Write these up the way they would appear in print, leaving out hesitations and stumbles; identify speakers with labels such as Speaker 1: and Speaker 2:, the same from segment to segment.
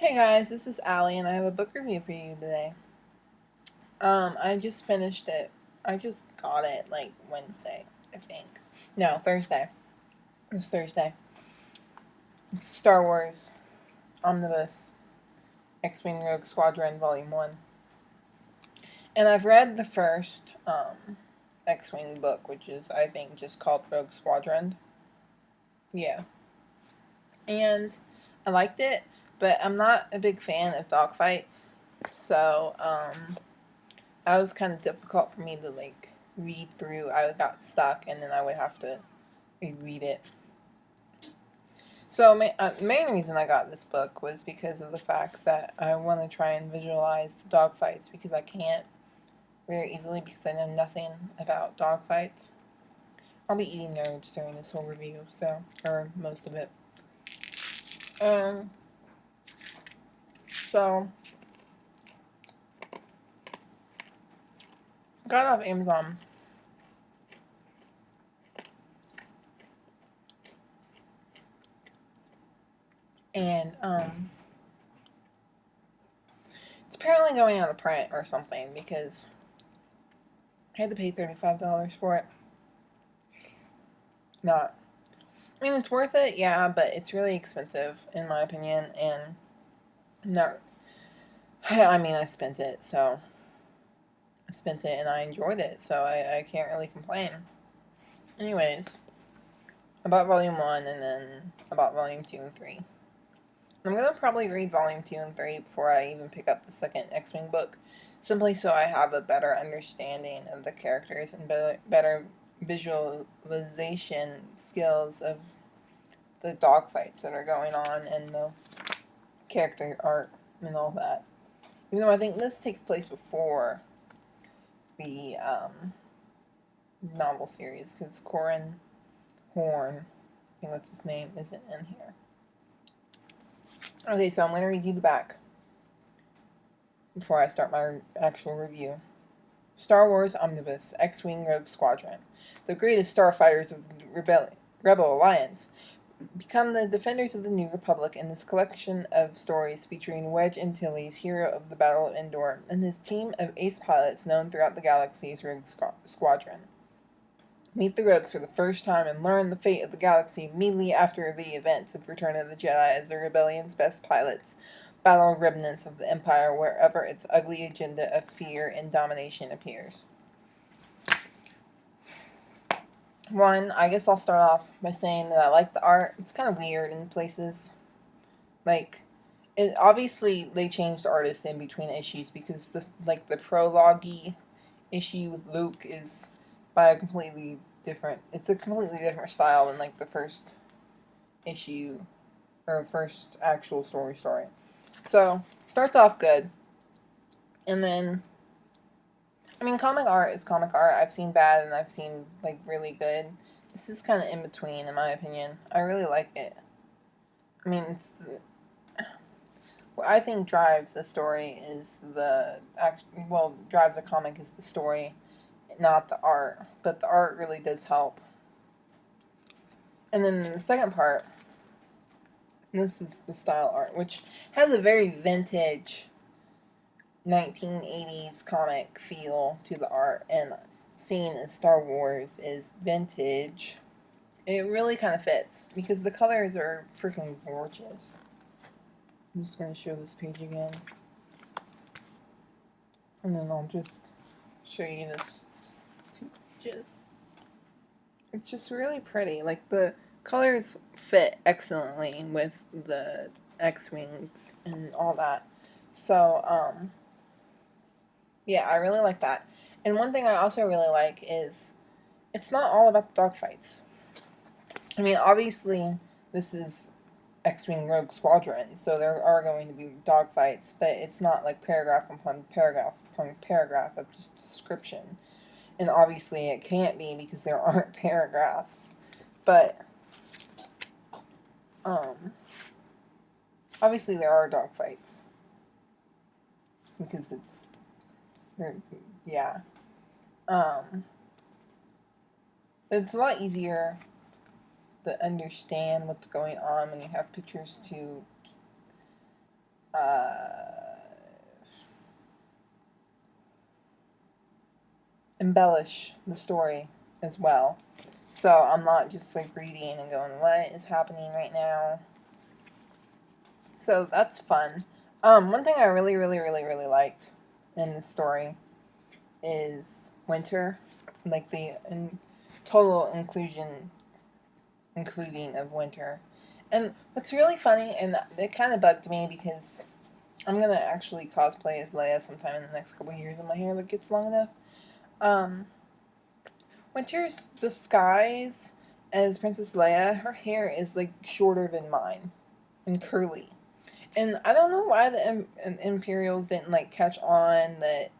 Speaker 1: Hey guys, this is Allie and I have a book review for you today. I just finished it. I just got it like Wednesday, I think. No, Thursday. It was Thursday. It's Star Wars Omnibus X-Wing Rogue Squadron Volume 1. And I've read the first X-Wing book, which is, I think, just called Rogue Squadron. Yeah. And I liked it, but I'm not a big fan of dogfights. So, that was kind of difficult for me to like read through. I got stuck, and then I would have to reread it. So the main reason I got this book was because of the fact that I want to try and visualize the dogfights because I can't very easily because I know nothing about dogfights. I'll be eating nerds during this whole review, or most of it. Um, so got it off Amazon. And it's apparently going out of print or something because I had to pay $35 for it. Not. I mean, it's worth it, yeah, but it's really expensive in my opinion, and not. I mean, I spent it, so I spent it and I enjoyed it, so I can't really complain. Anyways, about Volume 1 and then about Volume 2 and 3. I'm going to probably read Volume 2 and 3 before I even pick up the second X-Wing book, simply so I have a better understanding of the characters and better visualization skills of the dogfights that are going on and the character art and all that. Even though I think this takes place before the novel series, because Corin Horn, I think that's his name, isn't in here. Okay, so I'm going to read you the back before I start my actual review. Star Wars Omnibus, X-Wing Rogue Squadron, the greatest starfighters of the Rebel Alliance, become the defenders of the New Republic in this collection of stories featuring Wedge Antilles, hero of the Battle of Endor, and his team of ace pilots known throughout the galaxy as Rogue Squadron. Meet the Rogues for the first time and learn the fate of the galaxy immediately after the events of Return of the Jedi as the Rebellion's best pilots battle remnants of the Empire wherever its ugly agenda of fear and domination appears. One, I guess I'll start off by saying that I like the art. It's kind of weird in places. Like, obviously they changed artists in between issues because the prologue-y issue with Luke is by a completely different. It's a completely different style than like the first issue or first actual story. So starts off good, and then I mean, comic art is comic art. I've seen bad and I've seen like really good. This is kind of in between, in my opinion. I really like it. I mean, what I think drives the story is drives the comic is the story, not the art. But the art really does help. And then the second part, this is the style art, which has a very vintage 1980s comic feel to the art, and seeing as Star Wars is vintage, it really kind of fits because the colors are freaking gorgeous. I'm just going to show this page again, and then I'll just show you this two pages. It's just really pretty. Like, the colors fit excellently with the X-Wings and all that. So, yeah, I really like that. And one thing I also really like is it's not all about the dogfights. I mean, obviously, this is X-Wing Rogue Squadron, so there are going to be dogfights, but it's not like paragraph upon paragraph upon paragraph of just description. And obviously, it can't be because there aren't paragraphs. But, obviously, there are dogfights because yeah. It's a lot easier to understand what's going on when you have pictures to embellish the story as well. So I'm not just like reading and going, what is happening right now? So that's fun. One thing I really, really, really, really liked in this story is winter, like the total including of winter. And what's really funny, and it kind of bugged me because I'm gonna actually cosplay as Leia sometime in the next couple years when my hair gets long enough. Um, Winter's disguise as Princess Leia, her hair is like shorter than mine and curly. And I don't know why the Imperials didn't like catch on that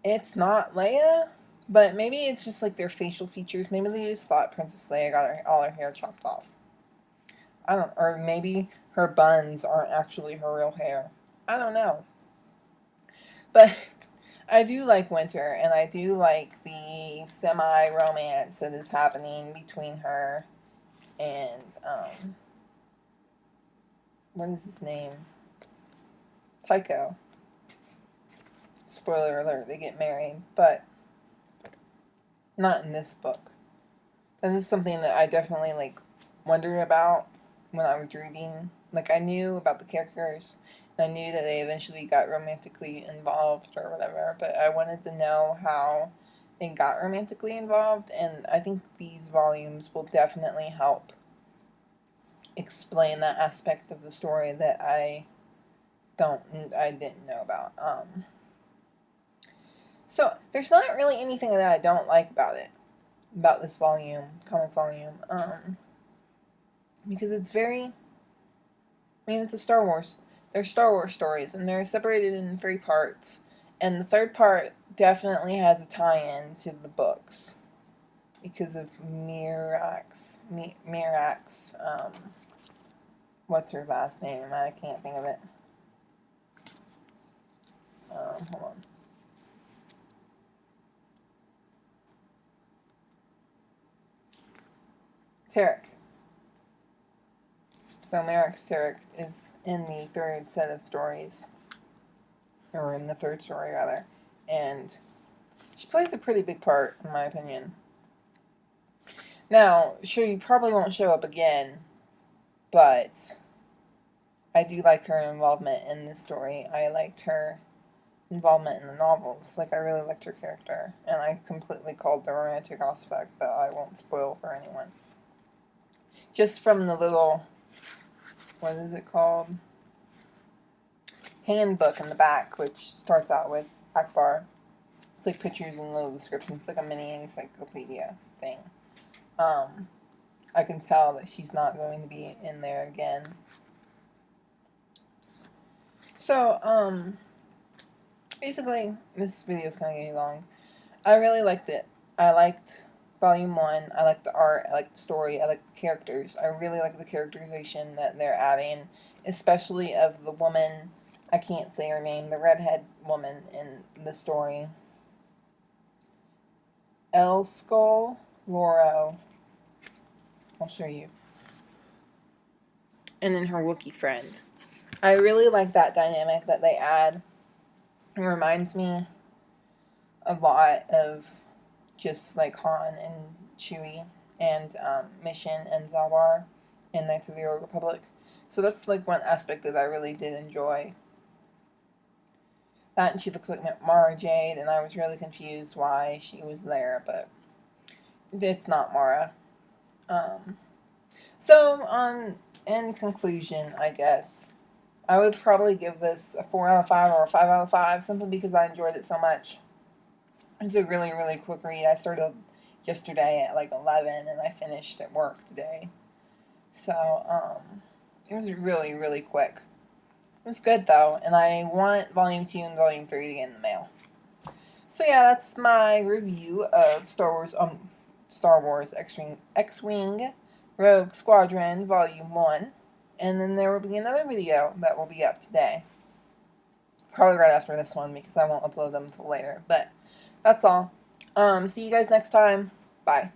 Speaker 1: it's not Leia, but maybe it's just like their facial features. Maybe they just thought Princess Leia got all her hair chopped off. I don't, or maybe her buns aren't actually her real hair. I don't know. But I do like winter, and I do like the semi-romance that is happening between her and, what is his name? Tycho. Spoiler alert, they get married, but not in this book. This is something that I definitely, like, wondered about when I was reading. Like, I knew about the characters, and I knew that they eventually got romantically involved or whatever, but I wanted to know how they got romantically involved, and I think these volumes will definitely help explain that aspect of the story that I didn't know about. So there's not really anything that I don't like about it, about this comic volume, because it's very, I mean, it's a Star Wars. They're Star Wars stories, and they're separated in 3 parts. And the 3rd part definitely has a tie-in to the books because of Mirax. What's her last name? I can't think of it. Hold on. Tarek. So Mirax Tarek is in the 3rd set of stories, or in the 3rd story rather, and she plays a pretty big part in my opinion. Now, she probably won't show up again, but I do like her involvement in this story. I liked her involvement in the novels. Like, I really liked her character, and I completely called the romantic aspect that I won't spoil for anyone. Just from the little, what is it called? Handbook in the back, which starts out with Akbar. It's like pictures and little descriptions. It's like a mini encyclopedia thing. I can tell that she's not going to be in there again. So, basically, this video is kind of getting long. I really liked it. I liked Volume 1. I liked the art. I liked the story. I liked the characters. I really like the characterization that they're adding, especially of the woman, I can't say her name, the redhead woman in the story. El Skull Loro. I'll show you. And then her Wookiee friend. I really like that dynamic that they add. It reminds me a lot of just like Han and Chewie and Mission and Zalbar in Knights of the Old Republic. So that's like one aspect that I really did enjoy. That, and she looks like Mara Jade, and I was really confused why she was there, but it's not Mara. So, in conclusion, I guess, I would probably give this a 4 out of 5 or a 5 out of 5, simply because I enjoyed it so much. It was a really, really quick read. I started yesterday at like 11, and I finished at work today. So, it was really, really quick. It was good, though, and I want Volume 2 and Volume 3 to get in the mail. So yeah, that's my review of Star Wars X-Wing Rogue Squadron Volume 1. And then there will be another video that will be up today. Probably right after this one, because I won't upload them until later. But that's all. See you guys next time. Bye.